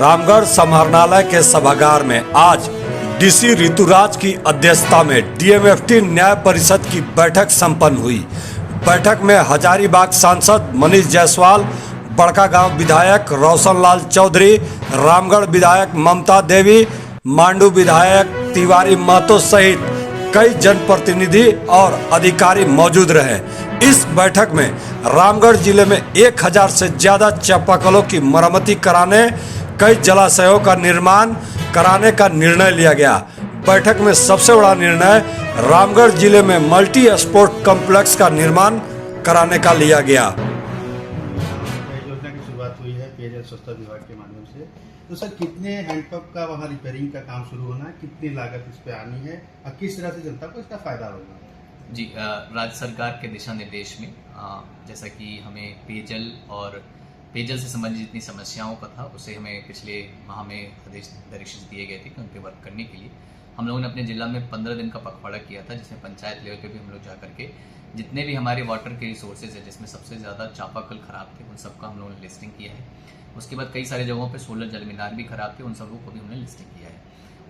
रामगढ़ समाहरणालय के सभागार में आज डीसी ऋतुराज की अध्यक्षता में डीएमएफटी न्याय परिषद की बैठक संपन्न हुई। बैठक में हजारीबाग सांसद मनीष जायसवाल, बड़कागांव विधायक रोशनलाल चौधरी, रामगढ़ विधायक ममता देवी, मांडू विधायक तिवारी महतो सहित कई जनप्रतिनिधि और अधिकारी मौजूद रहे। इस बैठक में रामगढ़ जिले में 1000 से ज्यादा चापाकलों की मरम्मती कराने, कई जलाशयों का निर्माण कराने का निर्णय लिया गया। बैठक में सबसे बड़ा निर्णय रामगढ़ जिले में मल्टी स्पोर्ट कॉम्प्लेक्स का निर्माण कराने का लिया गया। योजना की शुरुआत हुई है पेयजल स्वच्छता विभाग के माध्यम से। तो सर, कितने हैंडपंप का वहाँ रिपेयरिंग का काम शुरू होना है, कितनी लागत इस पे आनी है और किस तरह से जनता को इसका फायदा होगा? जी, राज्य सरकार के दिशा निर्देश में जैसा कि हमें पेयजल से संबंधित जितनी समस्याओं का था उसे हमें पिछले माह में आदेश डायरेक्शन दिए गए थे कि उन पर वर्क करने के लिए हम लोगों ने अपने जिला में 15 दिन का पखवाड़ा किया था, जिसमें पंचायत लेवल पे भी हम लोग जा करके जितने भी हमारे वाटर के रिसोर्सेज है जिसमें सबसे ज़्यादा चापाकल खराब थे उन सबका हम लोगों ने लिस्टिंग किया है। उसके बाद कई सारे जगहों पे सोलर जल मीनार भी खराब थे, उन सबों को भी हमने लिस्टिंग किया है।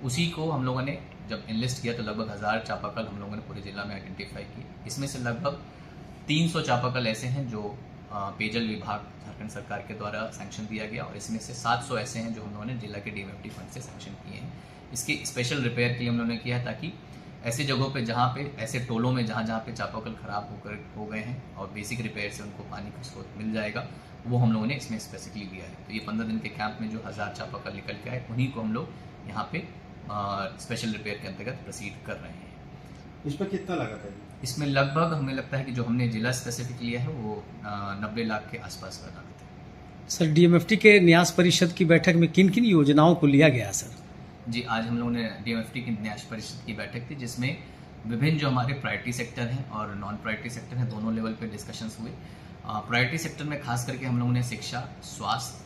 उसी को हम लोगों ने जब इनलिस्ट किया तो लगभग 1000 चापाकल हम लोगों ने पूरे जिला में आइडेंटिफाई किए। इसमें से लगभग 300 चापाकल ऐसे हैं जो पेयजल विभाग झारखंड सरकार के द्वारा सैंक्शन दिया गया और इसमें से 700 ऐसे हैं जो हम लोगों ने जिला के डीएमएफटी फंड से सैंक्शन किए हैं। इसकी स्पेशल रिपेयर के लिए हम लोगों ने किया है ताकि ऐसी जगहों पे जहाँ पे ऐसे टोलों में जहाँ पे चापाकल खराब हो गए हैं और बेसिक रिपेयर से उनको पानी का स्रोत मिल जाएगा, वो हम लोगों ने इसमें स्पेसिफिकली दिया है। तो ये 15 दिन के कैंप में जो 1000 चापाकल निकल के आए उन्हीं को हम लोग यहाँ पे स्पेशल रिपेयर के अंतर्गत प्रोसीड कर रहे हैं। इस पर कितना लागत है? इसमें लगभग हमें लगता है कि जो हमने जिला स्पेसिफिक लिया है वो 90 लाख के आसपास का लागत है। सर, डीएमएफटी के न्यास परिषद की बैठक में किन किन योजनाओं को लिया गया सर? जी, आज हम लोगों ने डीएमएफटी की न्यास परिषद की बैठक थी जिसमें विभिन्न जो हमारे प्रायोरिटी सेक्टर हैं और नॉन प्रायोरिटी सेक्टर हैं दोनों लेवल पे डिस्कशंस हुए। प्रायोरिटी सेक्टर में खास करके हम लोगों ने शिक्षा, स्वास्थ्य,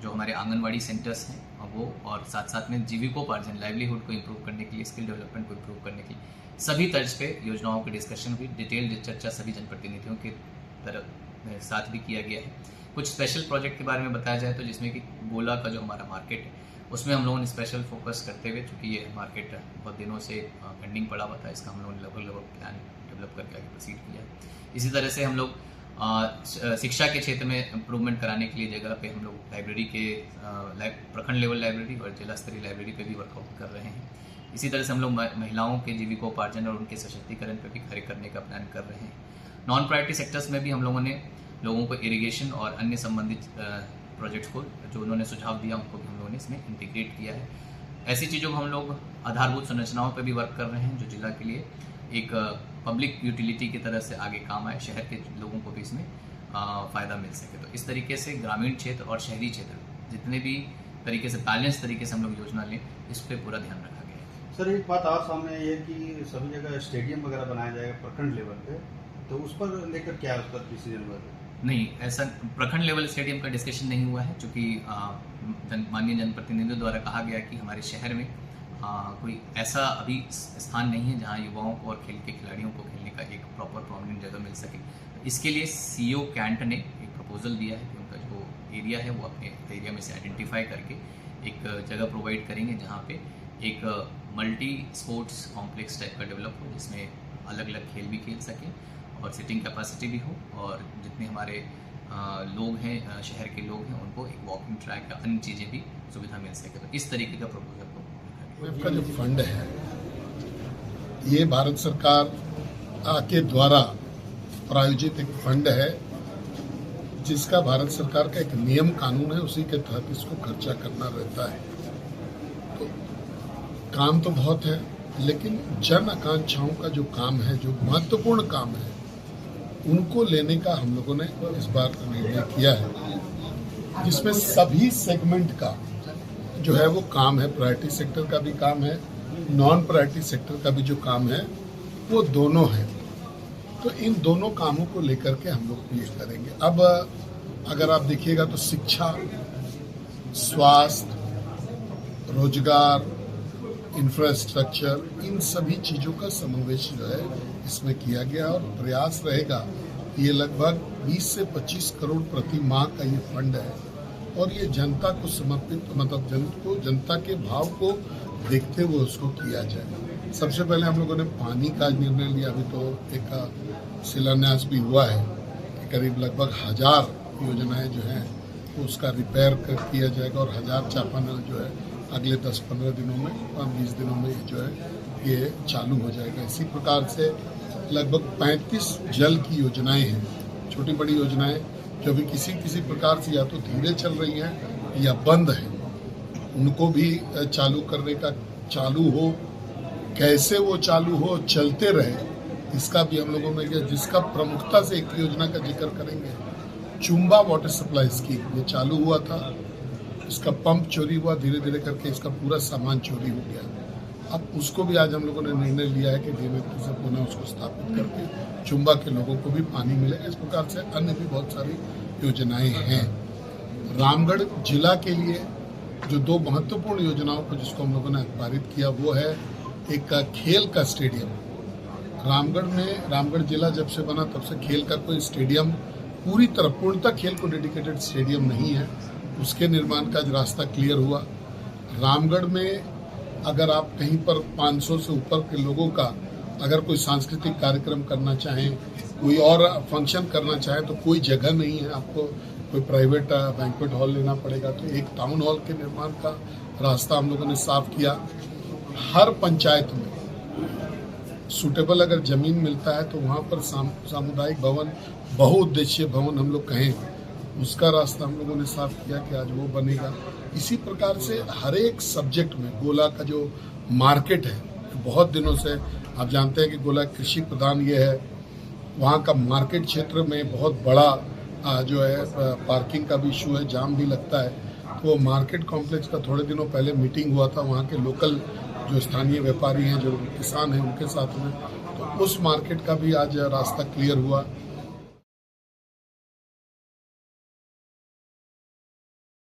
जो हमारे आंगनवाड़ी सेंटर्स हैं वो, और साथ साथ में जीविकोपार्जन लाइवलीहुड को इम्प्रूव करने के लिए, स्किल डेवलपमेंट को इम्प्रूव करने के लिए सभी तर्ज पे योजनाओं की डिस्कशन हुई। डिटेल चर्चा सभी जनप्रतिनिधियों के तरफ साथ भी किया गया है। कुछ स्पेशल प्रोजेक्ट के बारे में बताया जाए तो जिसमें कि गोला का जो हमारा मार्केट है उसमें हम लोगों ने स्पेशल फोकस करते हुए, चूँकि ये मार्केट बहुत दिनों से पेंडिंग पड़ा हुआ था, इसका हम लोगों ने लगभग प्लान डेवलप करके आगे प्रोसीड किया। इसी तरह से हम लोग शिक्षा के क्षेत्र में इम्प्रूवमेंट कराने के लिए जगह पे हम लोग लाइब्रेरी के प्रखंड लेवल लाइब्रेरी और जिला स्तरीय लाइब्रेरी पे भी वर्कआउट कर रहे हैं। इसी तरह से हम लोग महिलाओं के जीविकोपार्जन और उनके सशक्तिकरण पे भी कार्य करने का प्लान कर रहे हैं। नॉन प्रायोरिटी सेक्टर्स में भी हम लोगों ने लोगों को इरिगेशन और अन्य संबंधित प्रोजेक्ट्स को जो उन्होंने सुझाव दिया उनको भी हम लोगों ने इसमें इंटीग्रेट किया है। ऐसी चीज़ों को हम लोग आधारभूत संरचनाओं पर भी वर्क कर रहे हैं जो जिला के लिए एक पब्लिक यूटिलिटी की तरह से आगे काम आए, शहर के लोगों को भी इसमें फ़ायदा मिल सके। तो इस तरीके से ग्रामीण क्षेत्र और शहरी क्षेत्र जितने भी तरीके से बैलेंस तरीके से हम लोग योजना लें, इस पर पूरा ध्यान रखा गया है। सर, एक बात और सामने ये कि सभी जगह स्टेडियम वगैरह बनाया जाएगा प्रखंड लेवल पे, तो उस पर लेकर क्या उस पर डिसीजन हुआ? नहीं, ऐसा प्रखंड लेवल स्टेडियम का डिस्कशन नहीं हुआ है, चूँकि माननीय जनप्रतिनिधियों द्वारा कहा गया कि हमारे शहर में कोई ऐसा अभी स्थान नहीं है जहां युवाओं को और खेल के खिलाड़ियों को खेलने का एक प्रॉपर प्रोमिनेंट जगह मिल सके। तो इसके लिए सीईओ कैंट ने एक प्रपोजल दिया है कि उनका जो एरिया है वो अपने एरिया में से आइडेंटिफाई करके एक जगह प्रोवाइड करेंगे जहां पे एक मल्टी स्पोर्ट्स कॉम्प्लेक्स टाइप का डेवलप हो, जिसमें अलग अलग खेल भी खेल सकें और सिटिंग कैपेसिटी भी हो, और जितने हमारे लोग हैं, शहर के लोग हैं, उनको एक वॉकिंग ट्रैक या अन्य चीज़ें भी सुविधा मिल सके। तो इस तरीके का प्रपोजल को का जो फंड है ये भारत सरकार के द्वारा प्रायोजित एक फंड है जिसका भारत सरकार का एक नियम कानून है, उसी के तहत इसको खर्चा करना रहता है। तो काम तो बहुत है, लेकिन जन आकांक्षाओं का जो काम है, जो महत्वपूर्ण काम है, उनको लेने का हम लोगों ने इस बार निर्णय किया है, जिसमें सभी सेगमेंट का जो है वो काम है। प्रायोरिटी सेक्टर का भी काम है, नॉन प्रायोरिटी सेक्टर का भी जो काम है वो दोनों है। तो इन दोनों कामों को लेकर के हम लोग ये करेंगे। अब अगर आप देखिएगा तो शिक्षा, स्वास्थ्य, रोजगार, इंफ्रास्ट्रक्चर, इन सभी चीज़ों का समावेश जो है इसमें किया गया और प्रयास रहेगा। ये लगभग 20 से 25 करोड़ प्रति माह का ये फंड है और ये जनता को समर्पित मतलब जनता के भाव को देखते हुए उसको किया जाए। सबसे पहले हम लोगों ने पानी का निर्णय लिया। अभी तो एक शिलान्यास भी हुआ है कि करीब लगभग 1000 योजनाएं जो हैं उसका रिपेयर किया जाएगा और 1000 चापानल जो है अगले 10-15 दिनों में और 20 दिनों में जो है ये चालू हो जाएगा। इसी प्रकार से लगभग 35 जल की योजनाएं हैं, छोटी बड़ी योजनाएं जो भी किसी प्रकार से या तो धीरे चल रही हैं या बंद है, उनको भी चालू करने का चालू हो, कैसे वो चालू हो चलते रहे, इसका भी हम लोगों में किया। जिसका प्रमुखता से एक योजना का जिक्र करेंगे, चुम्बा वाटर सप्लाई स्कीम, ये चालू हुआ था, इसका पंप चोरी हुआ, धीरे धीरे करके इसका पूरा सामान चोरी हो गया। अब उसको भी आज हम लोगों ने निर्णय लिया है कि डीएमएफटी से पुनः उसको स्थापित करके चुम्बा के लोगों को भी पानी मिलेगा। इस प्रकार से अन्य भी बहुत सारी योजनाएं हैं। रामगढ़ जिला के लिए जो 2 महत्वपूर्ण योजनाओं को जिसको हम लोगों ने पारित किया वो है एक खेल का स्टेडियम। रामगढ़ जिला जब से बना तब से खेल का कोई स्टेडियम पूरी तरह पूर्णतः खेल को डेडिकेटेड स्टेडियम नहीं है, उसके निर्माण का रास्ता क्लियर हुआ। रामगढ़ में अगर आप कहीं पर 500 से ऊपर के लोगों का अगर कोई सांस्कृतिक कार्यक्रम करना चाहें, कोई और फंक्शन करना चाहें तो कोई जगह नहीं है, आपको कोई प्राइवेट बैंक्वेट हॉल लेना पड़ेगा। तो एक टाउन हॉल के निर्माण का रास्ता हम लोगों ने साफ किया। हर पंचायत में सूटेबल अगर जमीन मिलता है तो वहाँ पर सामुदायिक भवन, बहुउद्देशीय भवन हम लोग कहें, उसका रास्ता हम लोगों ने साफ किया कि आज वो बनेगा। इसी प्रकार से हर एक सब्जेक्ट में गोला का जो मार्केट है, बहुत दिनों से आप जानते हैं कि गोला कृषि प्रधान ये है, वहाँ का मार्केट क्षेत्र में बहुत बड़ा जो है पार्किंग का भी इशू है, जाम भी लगता है। तो वो मार्केट कॉम्प्लेक्स का थोड़े दिनों पहले मीटिंग हुआ था वहाँ के लोकल जो स्थानीय व्यापारी हैं, जो किसान हैं, उनके साथ में, तो उस मार्केट का भी आज रास्ता क्लियर हुआ।